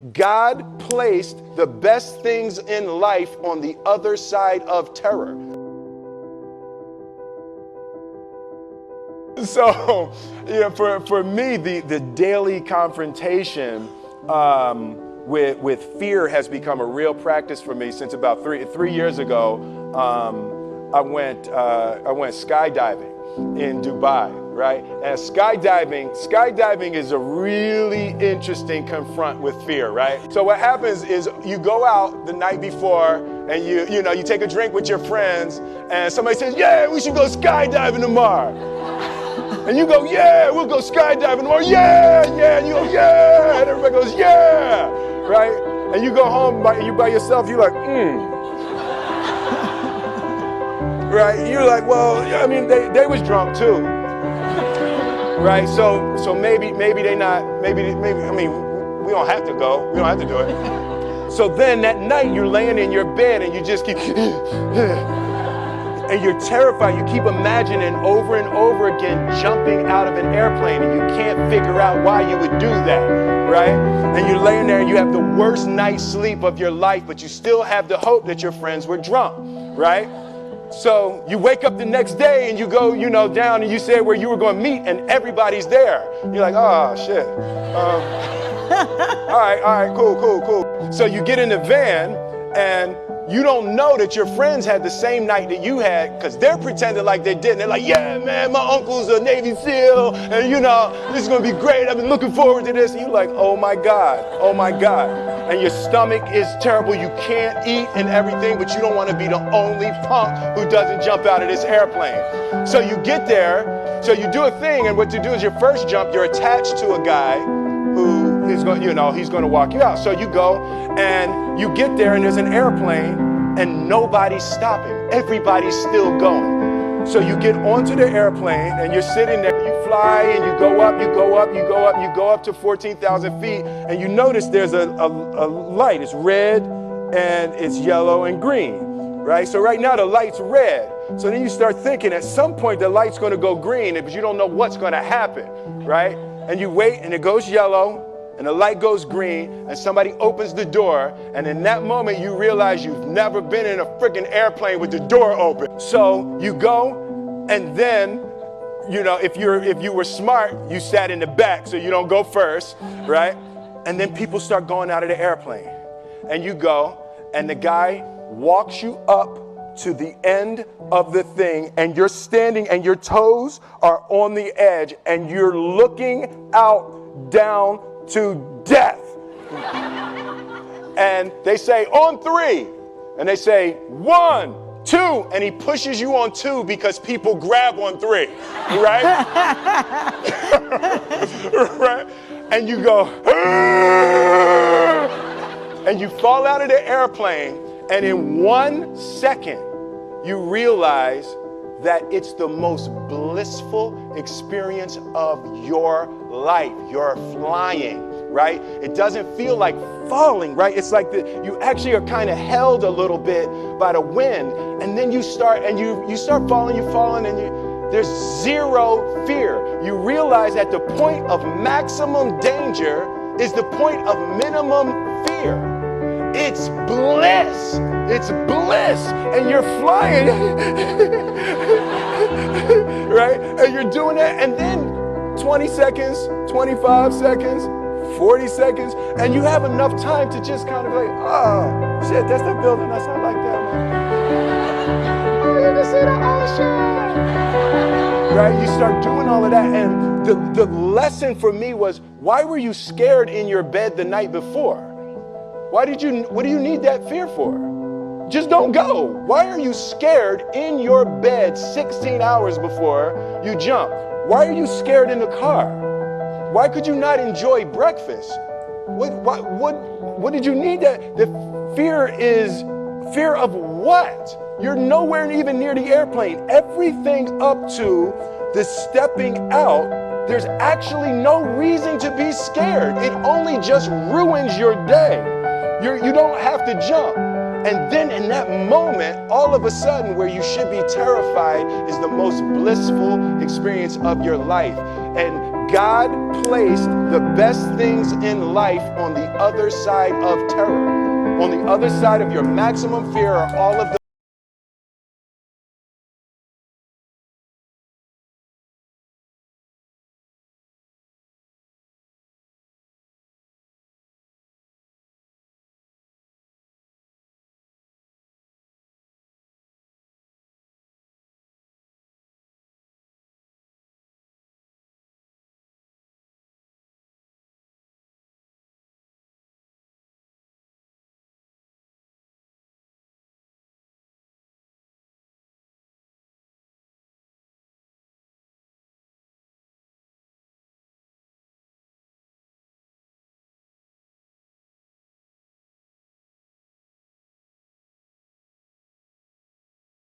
God placed the best things in life on the other side of terror. So, for me, the daily confrontation with fear has become a real practice for me since about three years ago. I went skydiving in Dubai, right? And skydiving is a really interesting confront with fear, right? So what happens is you go out the night before and you take a drink with your friends and somebody says, yeah, we should go skydiving tomorrow. And you go, yeah, we'll go skydiving tomorrow. Yeah, yeah. And you go, yeah. And everybody goes, yeah, right? And you go home and you by yourself, you're like, right? You're like, well, I mean, they was drunk too, right? So maybe they not, maybe, I mean, we don't have to go. We don't have to do it. So then that night you're laying in your bed and you just keep, and you're terrified. You keep imagining over and over again jumping out of an airplane and you can't figure out why you would do that, right? And you're laying there and you have the worst night's sleep of your life, but you still have the hope that your friends were drunk, right? So you wake up the next day and you go, down and you say where you were going to meet and everybody's there. You're like, oh, shit. All right, cool. So you get in the van and you don't know that your friends had the same night that you had because they're pretending like they didn't. They're like, yeah, man, my uncle's a Navy SEAL and this is going to be great. I've been looking forward to this. And you're like, oh my God. And your stomach is terrible. You can't eat and everything, but you don't want to be the only punk who doesn't jump out of this airplane. So you get there, so you do a thing, and what you do is your first jump, you're attached to a guy who is going, he's going to walk you out. So you go and you get there and there's an airplane and nobody's stopping. Everybody's still going. So you get onto the airplane and you're sitting there, you fly and you go up to 14,000 feet and you notice there's a light. It's red and it's yellow and green, right? So right now the light's red. So then you start thinking at some point the light's going to go green, but you don't know what's going to happen, right? And you wait and it goes yellow and the light goes green and somebody opens the door and in that moment you realize you've never been in a freaking airplane with the door open. So you go and then, if you were smart, you sat in the back so you don't go first, right? And then people start going out of the airplane and you go and the guy walks you up to the end of the thing and you're standing and your toes are on the edge and you're looking out down to death. And they say on 3 and they say 1, 2, and he pushes you on 2 because people grab on 3, right? Right? And you go, and you fall out of the airplane and in 1 second you realize that it's the most blissful experience of your life. You're flying, right? It doesn't feel like falling, right? It's like you actually are kind of held a little bit by the wind, and then you start falling, and there's zero fear. You realize that the point of maximum danger is the point of minimum fear. It's bliss. And you're flying, right? And you're doing that, and then 20 seconds, 25 seconds, 40 seconds, and you have enough time to just kind of like, oh, shit, that's the building. That's not like that, man. Oh, you can see the ocean. Right? You start doing all of that, and the lesson for me was, why were you scared in your bed the night before? What do you need that fear for? Just don't go. Why are you scared in your bed 16 hours before you jump? Why are you scared in the car? Why could you not enjoy breakfast? What did you need that? The fear is fear of what? You're nowhere even near the airplane. Everything up to the stepping out, there's actually no reason to be scared. It only just ruins your day. You don't have to jump. And then in that moment, all of a sudden, where you should be terrified is the most blissful experience of your life. And God placed the best things in life on the other side of terror. On the other side of your maximum fear are all of the